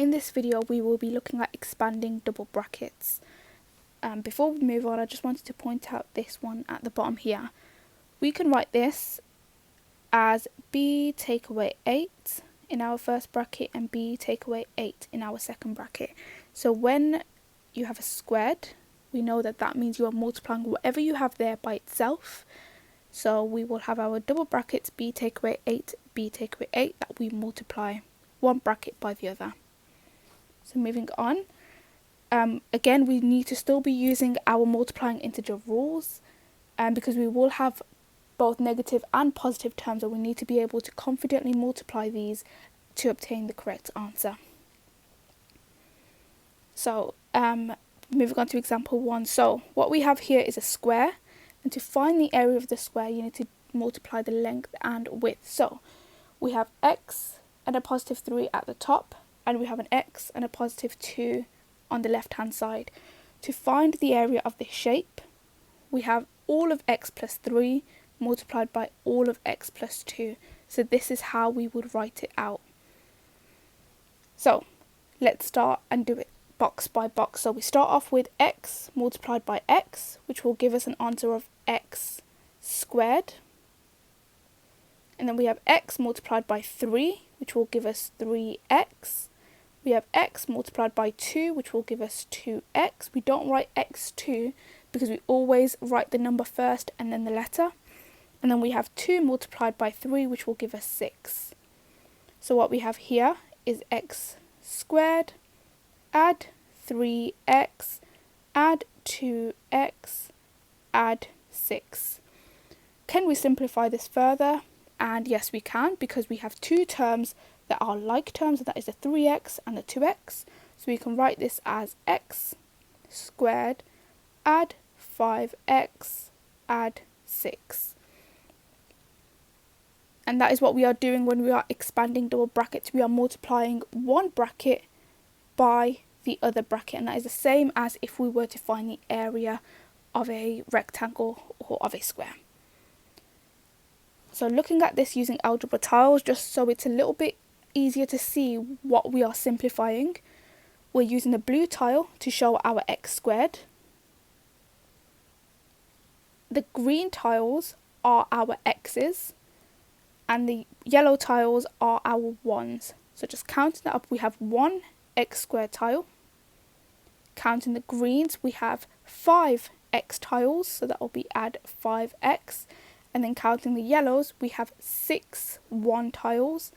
in this video we will be looking at expanding double brackets. Before we move on, I just wanted to point out this one at the bottom here. We can write this as b take away 8 in our first bracket and b take away 8 in our second bracket. So when you have a squared, we know that that means you are multiplying whatever you have there by itself. So we will have our double brackets b take away 8, b take away 8, that we multiply one bracket by the other. So moving on, again we need to still be using our multiplying integer rules, because we will have both negative and positive terms, and we need to be able to confidently multiply these to obtain the correct answer. So moving on to example 1. So what we have here is a square, and to find the area of the square you need to multiply the length and width. So we have x and a positive 3 at the top, and we have an x and a positive 2 on the left hand side. To find the area of this shape, we have all of x plus 3 multiplied by all of x plus 2. So this is how we would write it out. So let's start and do it box by box. So we start off with x multiplied by x, which will give us an answer of x squared. And then we have x multiplied by 3, which will give us 3x. We have x multiplied by 2, which will give us 2x. We don't write x2 because we always write the number first and then the letter. And then we have 2 multiplied by 3, which will give us 6. So what we have here is x squared, add 3x, add 2x, add 6. Can we simplify this further? And yes, we can, because we have two terms that are like terms, and that is the 3x and the 2x. So we can write this as x squared, add 5x, add 6. And that is what we are doing when we are expanding double brackets. We are multiplying one bracket by the other bracket, and that is the same as if we were to find the area of a rectangle or of a square. So looking at this using algebra tiles, just so it's a little bit easier to see what we are simplifying, we're using the blue tile to show our x squared. The green tiles are our x's, and the yellow tiles are our 1's. So just counting that up, we have one x squared tile. Counting the greens, we have 5 x tiles, so that will be add 5x. And then counting the yellows, we have 6 1 tiles,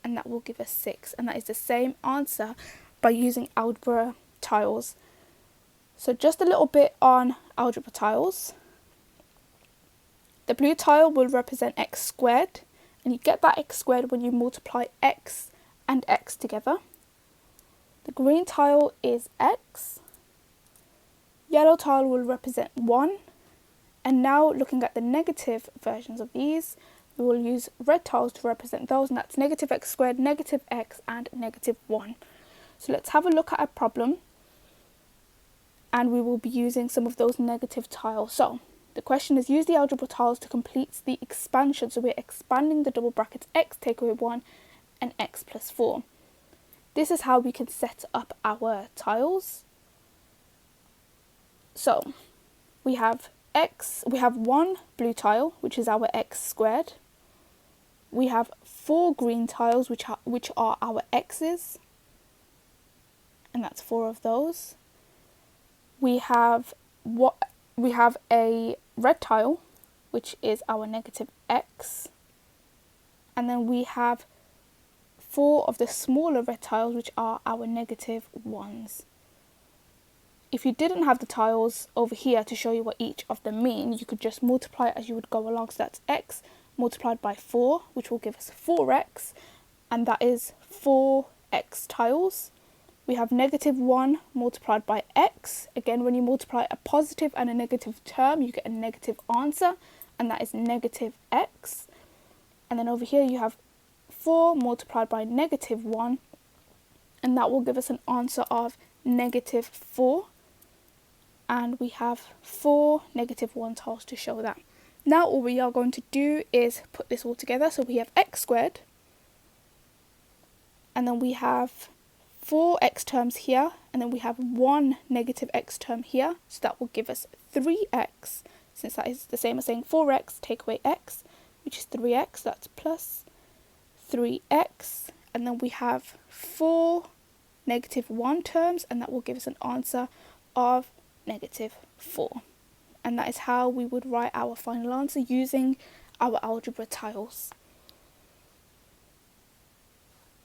and that will give us 6. And that is the same answer by using algebra tiles. So just a little bit on algebra tiles. The blue tile will represent x squared, and you get that x squared when you multiply x and x together. The green tile is x. Yellow tile will represent 1. And now looking at the negative versions of these, we will use red tiles to represent those, and that's negative x squared, negative x, and negative 1. So let's have a look at a problem, and we will be using some of those negative tiles. So the question is, use the algebra tiles to complete the expansion. So we're expanding the double brackets x take away 1 and x plus 4. This is how we can set up our tiles. So we have one blue tile, which is our x squared. We have 4 green tiles, which are our x's, and that's 4 of those. We have a red tile, which is our negative x, and then we have 4 of the smaller red tiles, which are our negative 1's. If you didn't have the tiles over here to show you what each of them mean, you could just multiply it as you would go along. So that's x multiplied by 4, which will give us 4x, and that is 4 x tiles. We have negative 1 multiplied by x. Again, when you multiply a positive and a negative term, you get a negative answer, and that is negative x. And then over here you have 4 multiplied by negative 1, and that will give us an answer of negative 4. And we have 4 negative 1 tiles to show that. Now all we are going to do is put this all together. So we have x squared, and then we have 4 x terms here, and then we have 1 negative x term here, so that will give us 3x, since that is the same as saying 4x, take away x, which is 3x, that's plus 3x, and then we have 4 negative 1 terms, and that will give us an answer of negative 4. And that is how we would write our final answer using our algebra tiles.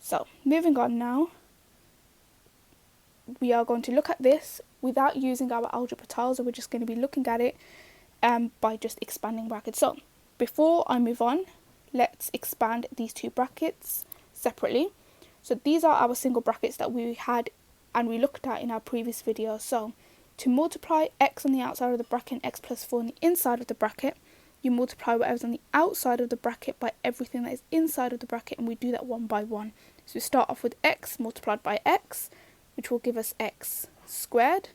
So, moving on now, we are going to look at this without using our algebra tiles, so we're just going to be looking at it by just expanding brackets. So, before I move on, let's expand these two brackets separately. So these are our single brackets that we had and we looked at in our previous video. So to multiply x on the outside of the bracket and x plus 4 on the inside of the bracket, you multiply whatever's on the outside of the bracket by everything that is inside of the bracket, and we do that one by one. So we start off with x multiplied by x, which will give us x squared,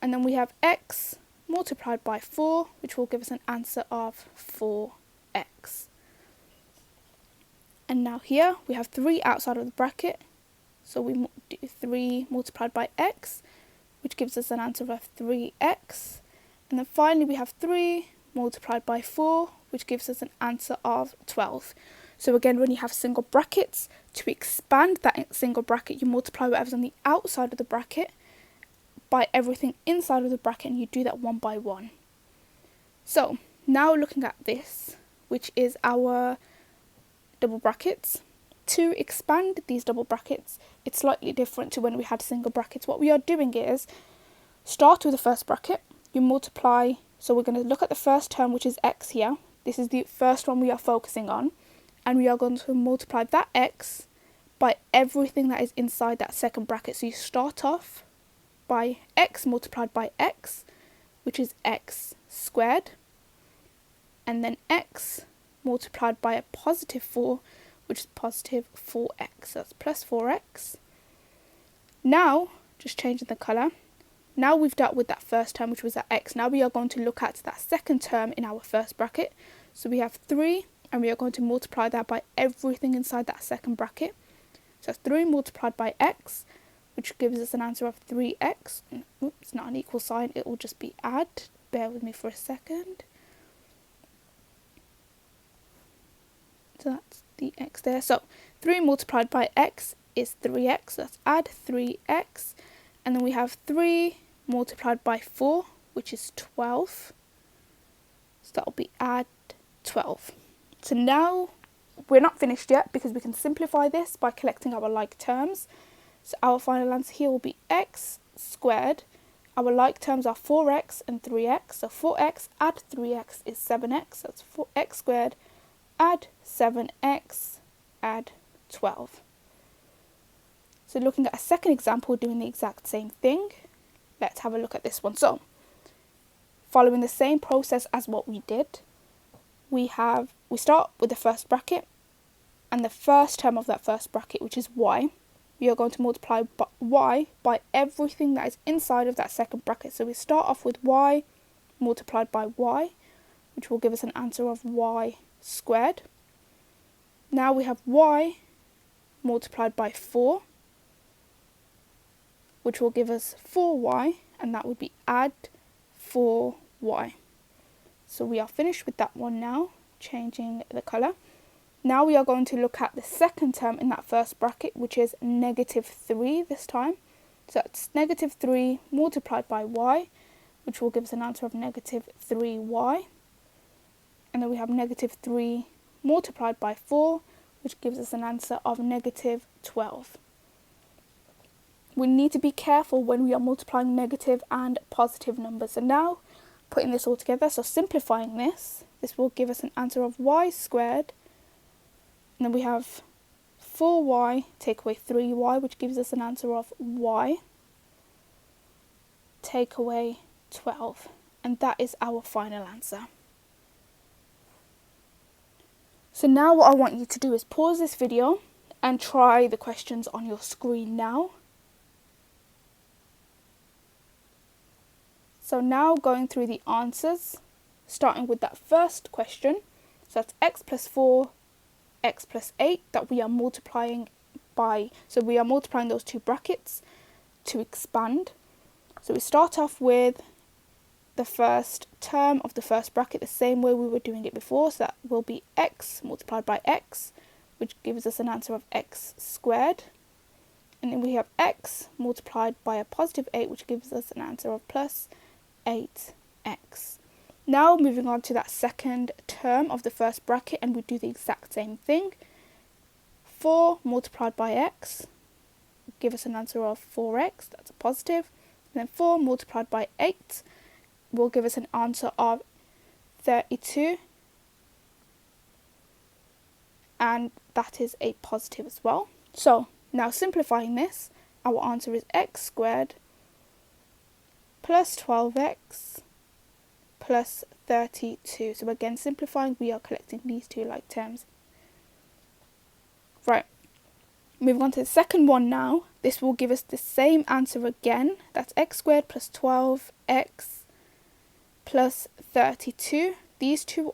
and then we have x multiplied by 4, which will give us an answer of 4x. And now here we have 3 outside of the bracket, so we do 3 multiplied by x, which gives us an answer of 3x. And then finally we have 3 multiplied by 4, which gives us an answer of 12. So again, when you have single brackets, to expand that single bracket, you multiply whatever's on the outside of the bracket by everything inside of the bracket, and you do that one by one. So now looking at this, which is our double brackets. To expand these double brackets, it's slightly different to when we had single brackets. What we are doing is start with the first bracket, you multiply, so we're going to look at the first term, which is x here. This is the first one we are focusing on, and we are going to multiply that x by everything that is inside that second bracket. So you start off by x multiplied by x, which is x squared, and then x multiplied by a positive 4, which is positive 4x. So that's plus 4x. Now, just changing the colour, now we've dealt with that first term, which was that x. Now we are going to look at that second term in our first bracket. So we have 3, and we are going to multiply that by everything inside that second bracket. So 3 multiplied by x, which gives us an answer of 3x. Oops, not an equal sign, it will just be add. Bear with me for a second. So that's the x there. So 3 multiplied by x is 3x. So let's add 3x. And then we have 3 multiplied by 4, which is 12. So that will be add 12. So now we're not finished yet, because we can simplify this by collecting our like terms. So our final answer here will be x squared. Our like terms are 4x and 3x. So 4x add 3x is 7x. So that's 4x squared add 7x, add 12. So looking at a second example doing the exact same thing, let's have a look at this one. So following the same process as what we did, we start with the first bracket, and the first term of that first bracket, which is y, we are going to multiply y by everything that is inside of that second bracket. So we start off with y multiplied by y, which will give us an answer of y squared. Now we have y multiplied by 4, which will give us 4y, and that would be add 4y. So we are finished with that one now, changing the colour. Now we are going to look at the second term in that first bracket, which is negative 3 this time. So that's negative 3 multiplied by y, which will give us an answer of negative 3y. And then we have negative 3 multiplied by 4, which gives us an answer of negative 12. We need to be careful when we are multiplying negative and positive numbers. So now, putting this all together, so simplifying this will give us an answer of y squared. And then we have 4y, take away 3y, which gives us an answer of y, take away 12. And that is our final answer. So now what I want you to do is pause this video and try the questions on your screen now. So now going through the answers, starting with that first question. So that's x plus 4, x plus 8 that we are multiplying by, so we are multiplying those two brackets to expand. So we start off with the first term of the first bracket the same way we were doing it before, so that will be x multiplied by x, which gives us an answer of x squared. And then we have x multiplied by a positive 8, which gives us an answer of plus 8x. Now moving on to that second term of the first bracket, and we do the exact same thing. 4 multiplied by x give us an answer of 4x, that's a positive. And then 4 multiplied by 8 will give us an answer of 32, and that is a positive as well. So now simplifying this, our answer is x squared plus 12x plus 32. So again, simplifying, we are collecting these two like terms. Right, moving on to the second one now. This will give us the same answer again. That's x squared plus 12x plus 32. These two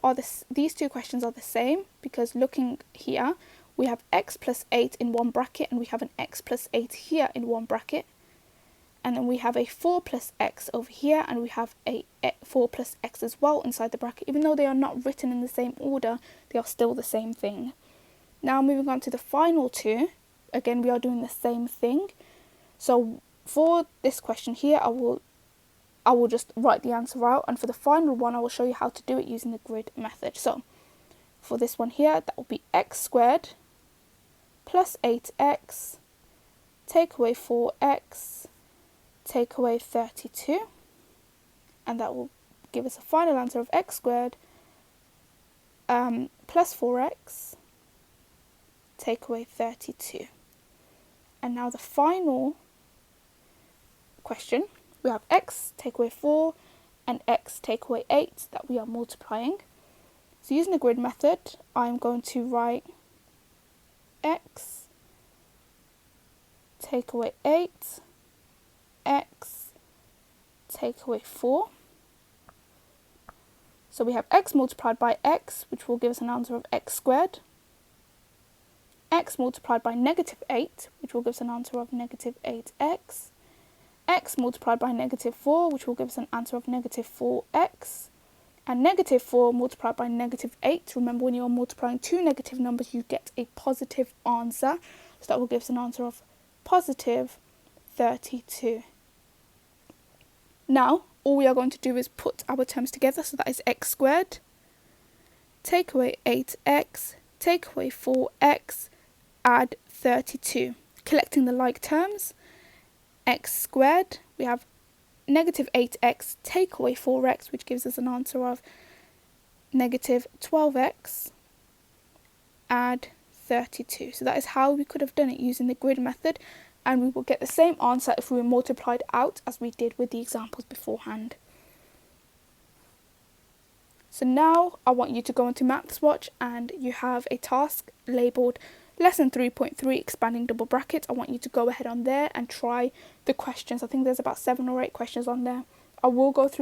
questions are the same, because looking here, we have x plus 8 in one bracket, and we have an x plus 8 here in one bracket. And then we have a 4 plus x over here, and we have a 4 plus x as well inside the bracket. Even though they are not written in the same order, they are still the same thing. Now moving on to the final two, again we are doing the same thing. So for this question here, I will just write the answer out, and for the final one I will show you how to do it using the grid method. So for this one here, that will be x squared plus 8x, take away 4x, take away 32, and that will give us a final answer of x squared plus 4x, take away 32. And now the final question, we have x take away 4 and x take away 8 that we are multiplying. So using the grid method, I'm going to write x take away 8, x take away 4. So we have x multiplied by x, which will give us an answer of x squared. X multiplied by negative 8, which will give us an answer of negative 8x. X multiplied by negative 4, which will give us an answer of negative 4x. And negative 4 multiplied by negative 8. Remember, when you are multiplying two negative numbers, you get a positive answer. So that will give us an answer of positive 32. Now, all we are going to do is put our terms together. So that is x squared, take away 8x, take away 4x, add 32. Collecting the like terms, x squared, we have negative 8x, take away 4x, which gives us an answer of negative 12x, add 32. So that is how we could have done it using the grid method, and we will get the same answer if we multiplied out as we did with the examples beforehand. So now I want you to go into MathsWatch, and you have a task labelled Lesson 3.3 Expanding Double Brackets. I want you to go ahead on there and try the questions. I think there's about 7 or 8 questions on there. I will go through